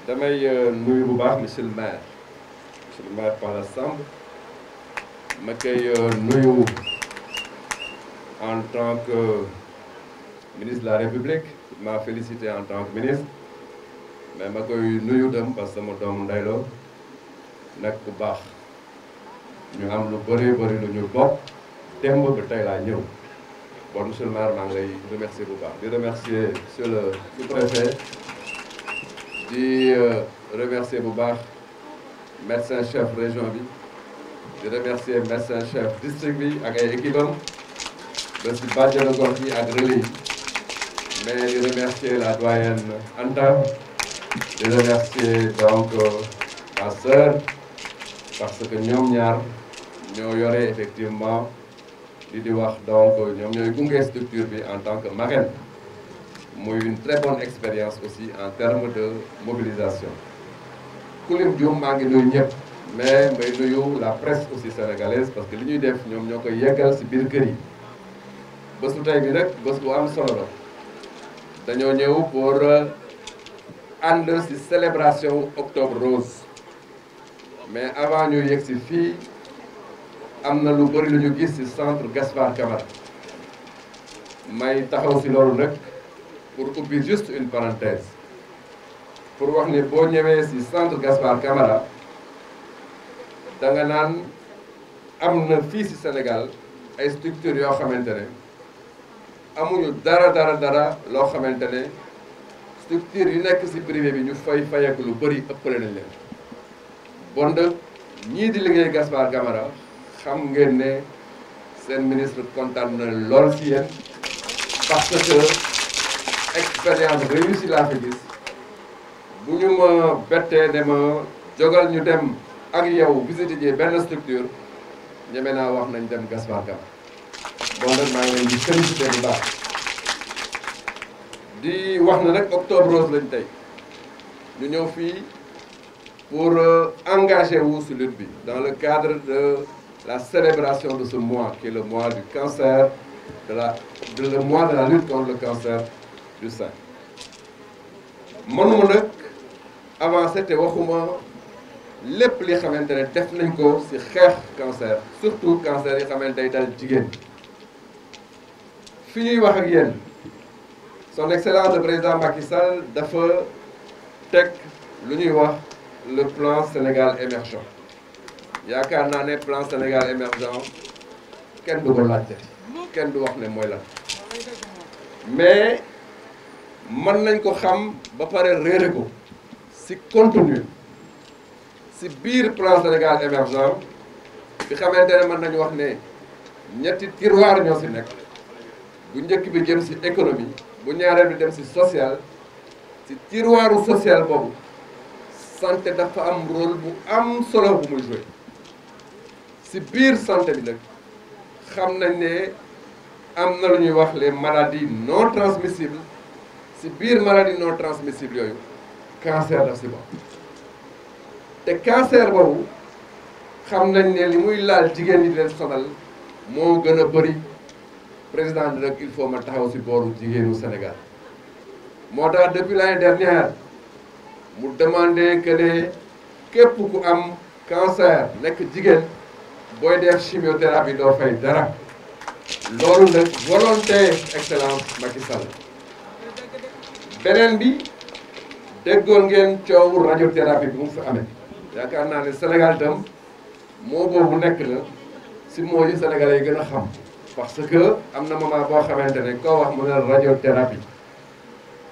damay nuyu bu baax monsieur le maire Palla Samb ma koy nuyu en tant que ministre de la République m'a félicité en tant que ministre mais ma koy nuyu dem parce que sama doomu ndey la nekk bu baax ñu am lu bëri lu ñu bokk démb ba tey laa ñëw bon monsieur le maire maa ngi lay remercier bu baax di remercier monsieur le sous-préfet di remercier bu baax médecin chef région bi di remercier médecin chef district bi ak ay équipe am ba si bàjjenu gox yi ak relais yi mais di remercier la doyenne Anta di remercier donc ma sœur parce que ñoom ñaar ñoo yore effectivement di wax donc ñoom ñooy gunge structure bi en tant que marraine muy une très bonne expérience aussi en termes de mobilisation kulim Dioum maa ngi nuyu ñëpp mais may nuyu la presse aussi sénégalaise parce que li ñuy def ñoom ñoo koy yeggal ci biir kër yi bésu tey bi nag bés bu am solo la dañoo ñëw pour ànd ci célébration octobre rose mais avant ñu yegg ci fii am na lu bëri lu ñu gis ci centre Gaspard Camara may taxaw ci loolu nag pour ubbi juste une parenthèse pour wax ni boo ñëwee ci centre Gaspard Camara da nga naan am na fii ci Sénégal ay structures yoo xamante ne amuñu dara loo xamante ne structure yu nekk ci privé bi ñu fayeku lu bëri ëppale nañ leen bon de ñii di liggéey Gaspard Camara xam ngeen ne seen ministre kontaan na lool ci yéen parce que expérience réussie laa fi gis bu ñu ma bettee ne ma jógal ñu dem ak yow visiter ji benn structure ñeme naa wax nañ dem Gaspard Camara bon nag maa ngi leen di féliciter bu baax di wax na nag octobre rose lañ tey ñu ñëw fii pour engager wu ci lutte bi dans le cadre de la célébration de ce mois qui est le mois du cancer le mois de la lutte contre le cancer du sein mënuma nag avancé te waxuma lépp li xamante ne def nañ ko ci xeex cancer surtout cancer yi xamante day dal jigéen fi ñuy wax ak yéen son excellence le président Macky Sall dafa teg lu ñuy wax le plan Sénégal émergent yaakaar naa ne plan Sénégal émergent kenn du ko laajte kenn du wax ne mooy lan mais mën nañ ko xam ba pare réere ko ci contenu ci biir plan Sénégal émergent bi xamante ne mën nañu wax ne ñetti tiroir ñoo ci nekk bu njëkk bi jëm ci économie bu ñaareel bi dem ci social ci tiroiru social boobu santé dafa am rôle bu am solo bu muy jouer ci biir santé bi nag xam nañ ne am na lu ñuy wax les maladies non transmissibles ci biir maladie non transmissible yooyu cancer daf ci bokk te cancer boobu xam nañ ne li muy laal jigéen ñi di leen sonal moo gën a bëri président nag il faut ma taxaw ci booru jigéenu Sénégal moo tax depuis l'année dernière mu demandé que ne képp ku am cancer nekk jigéen booy def chimiothérapie doo fay dara loolu nag volonté excellence Macky Sall beneen bi déggoon ngeen coowu radiothérapie bi mu fi amee yaakaar naa ne Sénégal itam moo boobu nekk na ci moo yi Sénégalais yi gën a xam parce que am na moment boo xamante ne koo wax mu ne radiothérapie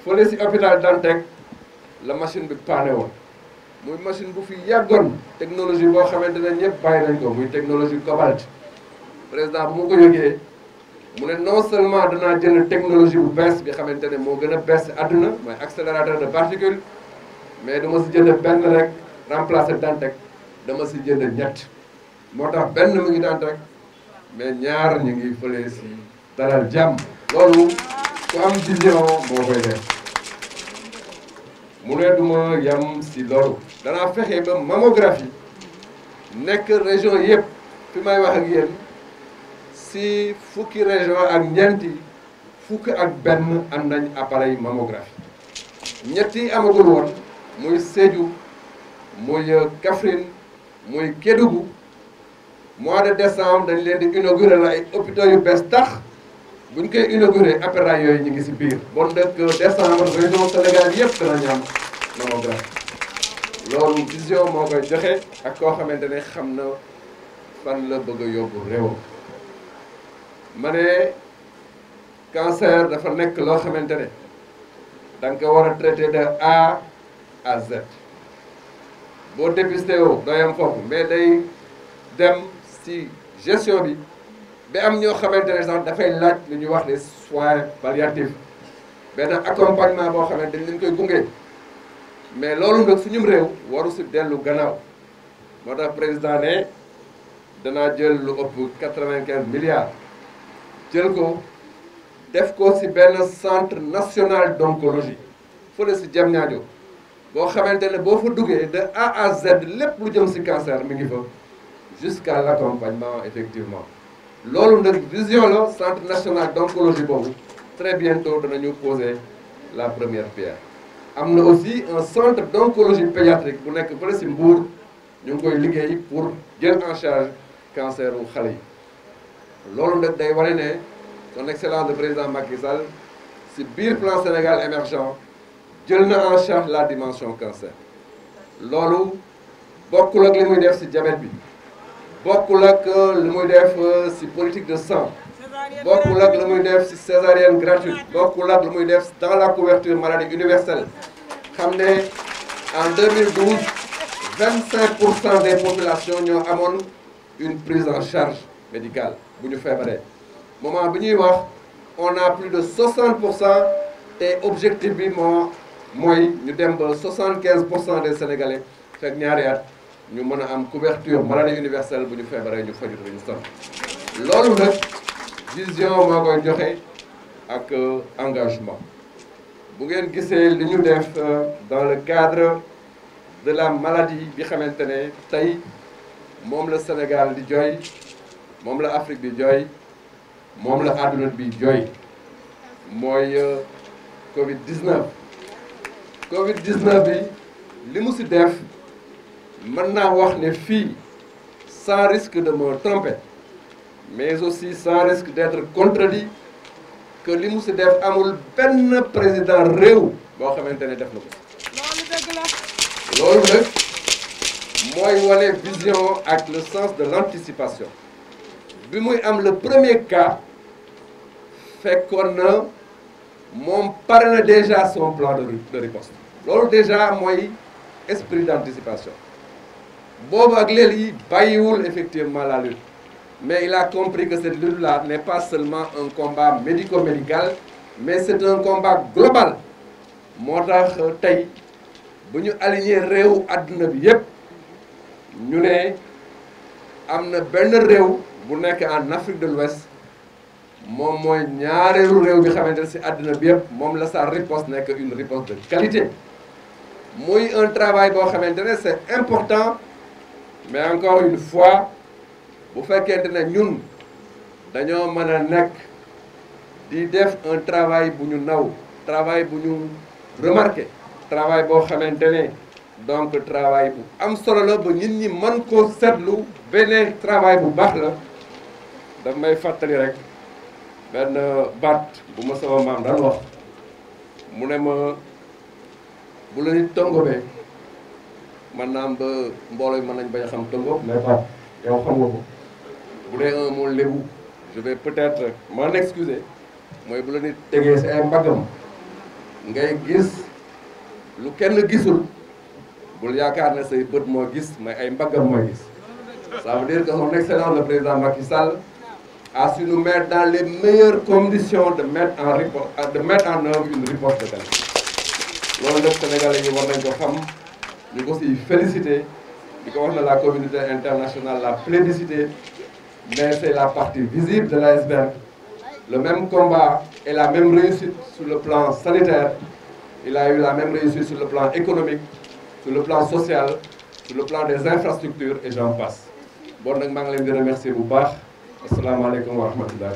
fële ci hôpital Dantec la machine bi paane woon muy machine bu fi yàggoon technologie boo xamante ne ñëpp bàyyi nañ ko muy technologie cobalt président bu mu ko yëgee mu ne non seulement danaa jënd technologie bu bees bi xamante ne moo gën a bees ci àdduna mooy accélérateur de particules mais dama ci jënd benn rek remplacer Dantec dama ci jënd ñett moo tax benn mu ngi Dantec mais ñaar ñu ngi fële ci Dalal Jàmm loolu ku am vision moo koy def mu ne duma yam ci loolu danaa fexe ba mammographie nekk région yëpp fi may wax ak yéen ci fukki région ak ñeenti fukk ak benn am nañ appareil mammographie ñett yi amagul woon muy Sédhiou muy Kaffrine muy Kédougou mois de décembre dañ leen di inaugurer la ay hôpitaux yu bees tax buñ koy inaugurer appareil yooyu ñu ngi ci biir bon dëkk décembre région Sénégal yëpp dana ñam mammographie loolu vision moo koy joxe ak koo xamante ne xam na fan la bëgg a yóbbu réewam ma ne cancer dafa nekk loo xamante ne da nga ko war a traité de A à Z boo dépisté woo doyam foofu mais day dem ci gestion bi ba am ñoo xamante ne sax dafay laaj lu ñuy wax des soins palliatifs benn accompagnement boo xamante ni dañ koy gunge mais loolu nag suñu réew waru ci dellu gannaaw moo tax président ne danaa jël lu ëpp 95 milliards jël ko def ko ci benn centre national d'oncologie fële ci Diamniadio boo xamante ne boo fa duggee de A à Z lépp lu jëm ci cancer mi ngi fa jusqu'à l'accompagnement effectivement loolu nag vision la centre national d'oncologie boobu très bientôt danañu poser la première pierre am na aussi un centre d'oncologie pédiatrique bu nekk fële ci Mbour ñu ngi koy liggéey pour jël en charge cancer u xale yi loolu nag day wane ne son excellence le président Macky Sall ci biir plan Sénégal émergent jël na en charge la dimension cancer loolu bokkul ak li muy def ci diabète bi bokkul ak li muy def ci politique de sang bokkul ak li muy def ci césarienne gratuite bokkul ak li muy def dans la couverture maladie universelle xam ne en 2012 25% des populations ñoo amoon une prise en charge médicale bu ñu feebaree moment bi ñuy wax on a plus de 60% te objectif bi mooy ñu dem ba 75% des sénégalais fekk ñaari at ñu mën a am couverture maladie universelle bu ñu feebaree ñu faju ñu sonn loolu nag vision moo koy joxe ak engagement bu ngeen gisee li ñu def dans le cadre de la maladie bi xamante ne tey moom la Sénégal di jooy moom la Afrique di jooy moom la àdduna bi jooy mooy Covid-19 Covid-19 bi li mu ci def mën naa wax ne fii sans risque de me tromper mais aussi sans risque d'être contredit que li mu ci def amul benn président réew boo xamante ne def na ko loolu nag mooy wane vision ak le sens de l'anticipation bi muy am le premier cas fekkoon na moom pare na déjà son plan de riposte loolu déjà mooy esprit d'anticipation boobu ak léegi bàyyiwul effectivement la lutte mais il a compris que cette lutte-là n'est pas seulement un combat médico-médical mais c'est un combat global moo tax tey bu ñu aligné réew àdduna bi yépp ñu ne am na benn réew bu nekk en Afrique de l'Ouest moom mooy ñaareelu réew bi xamante ne ci àdduna bi yépp moom la sa riposte nekk une riposte de qualité muy un travail boo xamante ne c'est important mais encore une fois bu fekkente ne ñun dañoo mën a nekk di def un travail bu ñu naw travail bu ñu remarqué travail boo xamante ne donc travail bu am solo la ba nit ñi mën koo seetlu beneen travail bu baax la daf may fàttali rek benn baat bu ma sama maam daan wax mu ne ma bu la nit tongobee man naam ba mbooloo yi mën nañ bañ a xam tongo mais pas yow xam nga ko bu dee un mot lébu je vais peut-être m'en excuser mooy bu la nit tegee ci ay mbaggam ngay gis lu kenn gisul bul yaakaar ne say bët moo gis mais ay mbaggam mooy gis ça veut dire que son excellence le président Macky Sall a su nous mettre dans les meilleures conditions de mettre en œuvre une riposte de qualité loolu nag Sénégalais yi war nañ ko xam ñu ko ci féliciter di ko wax na la communauté internationale la plébiscité mais c'est la partie visible de l'iceberg le même combat et la même réussite sur le plan sanitaire il a eu la même réussite sur le plan économique sur le plan social sur le plan des infrastructures et j'en passe bon nag maa ngi leen di remercier bu baax asalaamaaleykum wa rahmatulah.